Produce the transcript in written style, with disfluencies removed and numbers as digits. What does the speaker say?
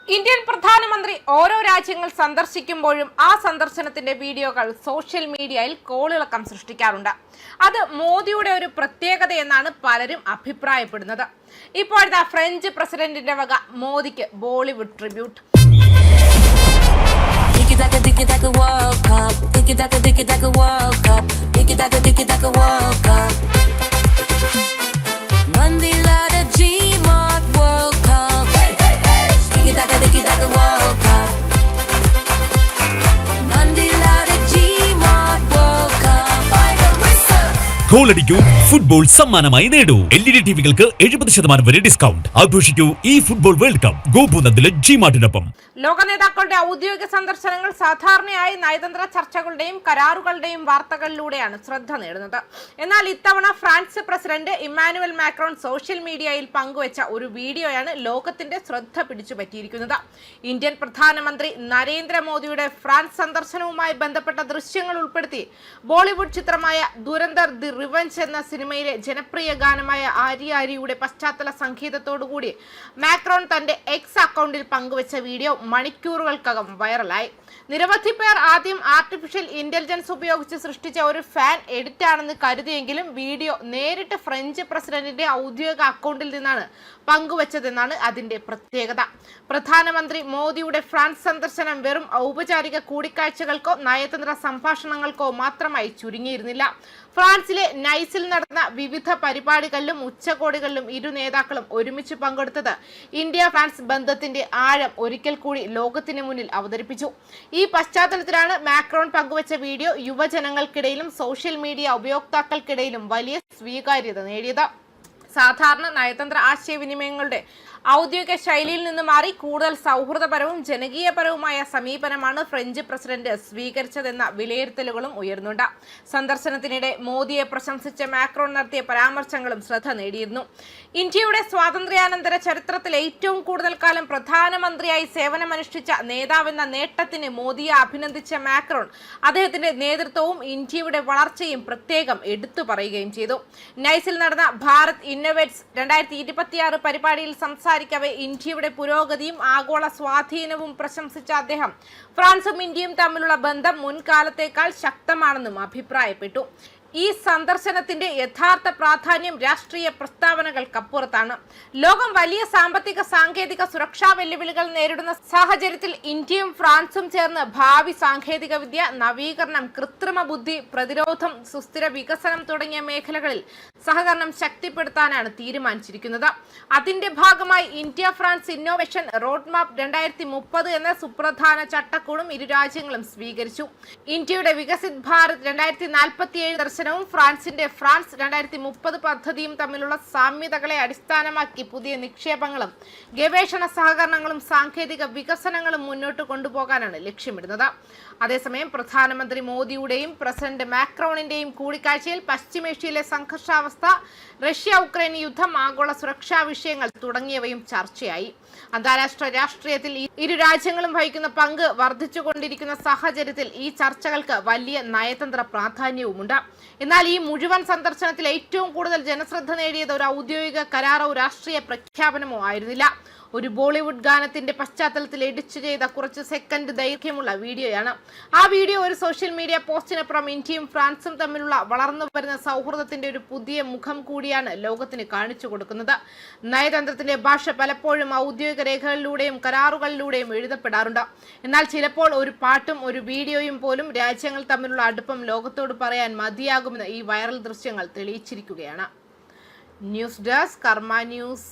Indian പ്രധാനമന്ത്രി ഓരോ രാജ്യങ്ങൾ സന്ദർശിക്കുമ്പോഴും ആ സന്ദർശനത്തിന്റെ വീഡിയോകൾ സോഷ്യൽ മീഡിയയിൽ കോളിളക്കം സൃഷ്ടിക്കാറുണ്ട്. അത് മോദിയുടെ ഒരു പ്രത്യേകതയെന്നാണ് പലരും അഭിപ്രായപ്പെടുന്നത്. ഇപ്പോഴത്തെ ഫ്രഞ്ച് പ്രസിഡന്റിന്റെ വക മോദിക്ക് ബോളിവുഡ് ട്രിബ്യൂട്ട്. ഗോളടിക്കൂ, ഫുട്ബോൾ സമ്മാനമായി നേടൂ. LED ടിവികൾക്ക് 70% വരെ ഡിസ്കൗണ്ട്. ആഘോഷിക്കൂ ഈ ഫുട്ബോൾ വേൾഡ് കപ്പ് ഗോപുനന്ദിലെ ജിമാർട്ടിനൊപ്പം. ലോക നേതാക്കളുടെ ഔദ്യോഗിക സന്ദർശനങ്ങൾ സാധാരണയായി നയതന്ത്ര ചർച്ചകളുടെയും കരാറുകളുടെയും വാർത്തകളിലൂടെയാണ് ശ്രദ്ധ നേടുന്നത്. എന്നാൽ ഇത്തവണ France president Emmanuel Macron social മീഡിയയിൽ പങ്കുവച്ച ഒരു വീഡിയോയാണ് ലോകത്തിന്റെ ശ്രദ്ധ പിടിച്ചുപറ്റിയിരിക്കുന്നത്. ഇന്ത്യൻ പ്രധാനമന്ത്രി നരേന്ദ്രമോദിയുടെ ഫ്രാൻസ് സന്ദർശനവുമായി ബന്ധപ്പെട്ട ദൃശ്യങ്ങൾ ഉൾപ്പെടുത്തി ബോളിവുഡ് ചിത്രമായ ദുരന്തർ ദി റിവഞ്ച് എന്ന സിനിമയിലെ ജനപ്രിയ ഗാനമായ ആര്യയുടെ പശ്ചാത്തല സംഗീതത്തോടുകൂടി മാക്രോൺ തന്റെ എക്സ് അക്കൗണ്ടിൽ പങ്കുവച്ച വീഡിയോ മണിക്കൂറുകൾക്കകം വൈറലായി. നിരവധി പേർ ആദ്യം ആർട്ടിഫിഷ്യൽ ഇന്റലിജൻസ് ഉപയോഗിച്ച് സൃഷ്ടിച്ച ഒരു ഫാൻ എഡിറ്റ് ആണെന്ന് കരുതിയെങ്കിലും വീഡിയോ നേരിട്ട് ഫ്രഞ്ച് പ്രസിഡന്റിന്റെ ഔദ്യോഗിക അക്കൗണ്ടിൽ നിന്നാണ് പങ്കുവച്ചതെന്നാണ് അതിന്റെ പ്രത്യേകത. പ്രധാനമന്ത്രി മോദിയുടെ ഫ്രാൻസ് സന്ദർശനം വെറും ഔപചാരിക കൂടിക്കാഴ്ചകൾക്കോ നയതന്ത്ര സംഭാഷണങ്ങൾക്കോ മാത്രമായി ചുരുങ്ങിയിരുന്നില്ല. ഫ്രാൻസിലെ നൈസിൽ നടന്ന വിവിധ പരിപാടികളിലും ഉച്ചകോടികളിലും ഇരു നേതാക്കളും ഒരുമിച്ച് പങ്കെടുത്തത് ഇന്ത്യ ഫ്രാൻസ് ബന്ധത്തിന്റെ ആഴം ഒരിക്കൽ കൂടി ലോകത്തിന് മുന്നിൽ അവതരിപ്പിച്ചു. ഈ പശ്ചാത്തലത്തിലാണ് മാക്രോൺ പങ്കുവച്ച വീഡിയോ യുവജനങ്ങൾക്കിടയിലും സോഷ്യൽ മീഡിയ ഉപയോക്താക്കൾക്കിടയിലും വലിയ സ്വീകാര്യത നേടിയത്. സാധാരണ നയതന്ത്ര ആശയവിനിമയങ്ങളുടെ ഔദ്യോഗിക ശൈലിയിൽ നിന്ന് മാറി കൂടുതൽ സൗഹൃദപരവും ജനകീയപരവുമായ സമീപനമാണ് ഫ്രഞ്ച് പ്രസിഡന്റ് സ്വീകരിച്ചതെന്ന വിലയിരുത്തലുകളും ഉയർന്നുണ്ട്. സന്ദർശനത്തിനിടെ മോദിയെ പ്രശംസിച്ച മാക്രോൺ നടത്തിയ പരാമർശങ്ങളും ശ്രദ്ധ നേടിയിരുന്നു. ഇന്ത്യയുടെ സ്വാതന്ത്ര്യാനന്തര ചരിത്രത്തിൽ ഏറ്റവും കൂടുതൽ കാലം പ്രധാനമന്ത്രിയായി സേവനമനുഷ്ഠിച്ച നേതാവെന്ന നേട്ടത്തിന് മോദിയെ അഭിനന്ദിച്ച മാക്രോൺ അദ്ദേഹത്തിന്റെ നേതൃത്വവും ഇന്ത്യയുടെ വളർച്ചയും പ്രത്യേകം എടുത്തു പറയുകയും ചെയ്തു. നൈസിൽ നടന്ന ഭാരത് ഇന്നോവേറ്റ്സ് 2026 പരിപാടിയിൽ സംസാരിക്കവേ ഇന്ത്യയുടെ പുരോഗതിയും ആഗോള സ്വാധീനവും പ്രശംസിച്ച അദ്ദേഹം ഫ്രാൻസും ഇന്ത്യയും തമ്മിലുള്ള ബന്ധം മുൻകാലത്തേക്കാൾ ശക്തമാണെന്നും അഭിപ്രായപ്പെട്ടു. ഈ സന്ദർശനത്തിന്റെ യഥാർത്ഥ പ്രാധാന്യം രാഷ്ട്രീയ പ്രസ്താവനകൾക്കപ്പുറത്താണ്. ലോകം വലിയ സാമ്പത്തിക സാങ്കേതിക സുരക്ഷാ വെല്ലുവിളികൾ നേരിടുന്ന സാഹചര്യത്തിൽ ഇന്ത്യയും ഫ്രാൻസും ചേർന്ന് ഭാവി സാങ്കേതിക വിദ്യ, നവീകരണം, കൃത്രിമ ബുദ്ധി, പ്രതിരോധം, സുസ്ഥിര വികസനം തുടങ്ങിയ മേഖലകളിൽ സഹകരണം ശക്തിപ്പെടുത്താനാണ് തീരുമാനിച്ചിരിക്കുന്നത്. അതിന്റെ ഭാഗമായി India France innovation road map 2030 എന്ന സുപ്രധാന ചട്ടക്കൂടും ഇരു രാജ്യങ്ങളും സ്വീകരിച്ചു. ഇന്ത്യയുടെ വികസിത് ഭാരത് 2047 ദർശനവും ഫ്രാൻസിന്റെ ഫ്രാൻസ് 2030 പദ്ധതിയും തമ്മിലുള്ള സാമ്യതകളെ അടിസ്ഥാനമാക്കി പുതിയ നിക്ഷേപങ്ങളും ഗവേഷണ സഹകരണങ്ങളും സാങ്കേതിക വികസനങ്ങളും മുന്നോട്ട് കൊണ്ടുപോകാനാണ് ലക്ഷ്യമിടുന്നത്. അതേസമയം പ്രധാനമന്ത്രി മോദിയുടെയും പ്രസിഡന്റ് മാക്രോണിന്റെയും കൂടിക്കാഴ്ചയിൽ പശ്ചിമേഷ്യയിലെ സംഘർഷാവസ്ഥ, റഷ്യ ഉക്രൈൻ യുദ്ധം, ആഗോള സുരക്ഷാ വിഷയങ്ങൾ തുടങ്ങിയവയും ചർച്ചയായി. അന്താരാഷ്ട്ര രാഷ്ട്രീയത്തിൽ ഇരു രാജ്യങ്ങളും വഹിക്കുന്ന പങ്ക് വർദ്ധിച്ചുകൊണ്ടിരിക്കുന്ന സാഹചര്യത്തിൽ ഈ ചർച്ചകൾക്ക് വലിയ നയതന്ത്ര പ്രാധാന്യവുമുണ്ട്. എന്നാൽ ഈ മുഴുവൻ സന്ദർശനത്തിൽ ഏറ്റവും കൂടുതൽ ജനശ്രദ്ധ നേടിയത് ഒരു ഔദ്യോഗിക കരാറോ രാഷ്ട്രീയ പ്രഖ്യാപനമോ ആയിരുന്നില്ല. ഒരു ബോളിവുഡ് ഗാനത്തിന്റെ പശ്ചാത്തലത്തിൽ എഡിറ്റ് ചെയ്ത കുറച്ച് സെക്കൻഡ് ദൈർഘ്യമുള്ള വീഡിയോയാണ്. ആ വീഡിയോ ഒരു സോഷ്യൽ മീഡിയ പോസ്റ്റിനപ്പുറം ഇന്ത്യയും ഫ്രാൻസും തമ്മിലുള്ള വളർന്നു വരുന്ന സൗഹൃദത്തിന്റെ ഒരു പുതിയ മുഖം കൂടിയാണ് ലോകത്തിന് കാണിച്ചു കൊടുക്കുന്നത്. നയതന്ത്രത്തിന്റെ ഭാഷ പലപ്പോഴും ഔദ്യോഗിക രേഖകളിലൂടെയും കരാറുകളിലൂടെയും എഴുതപ്പെടാറുണ്ട്. എന്നാൽ ചിലപ്പോൾ ഒരു പാട്ടും ഒരു വീഡിയോയും പോലും രാജ്യങ്ങൾ തമ്മിലുള്ള അടുപ്പം ലോകത്തോട് പറയാൻ മതിയാകുമെന്ന് ഈ വൈറൽ ദൃശ്യങ്ങൾ തെളിയിച്ചിരിക്കുകയാണ്. ന്യൂസ് ഡെസ്ക് കർമ്മ ന്യൂസ്.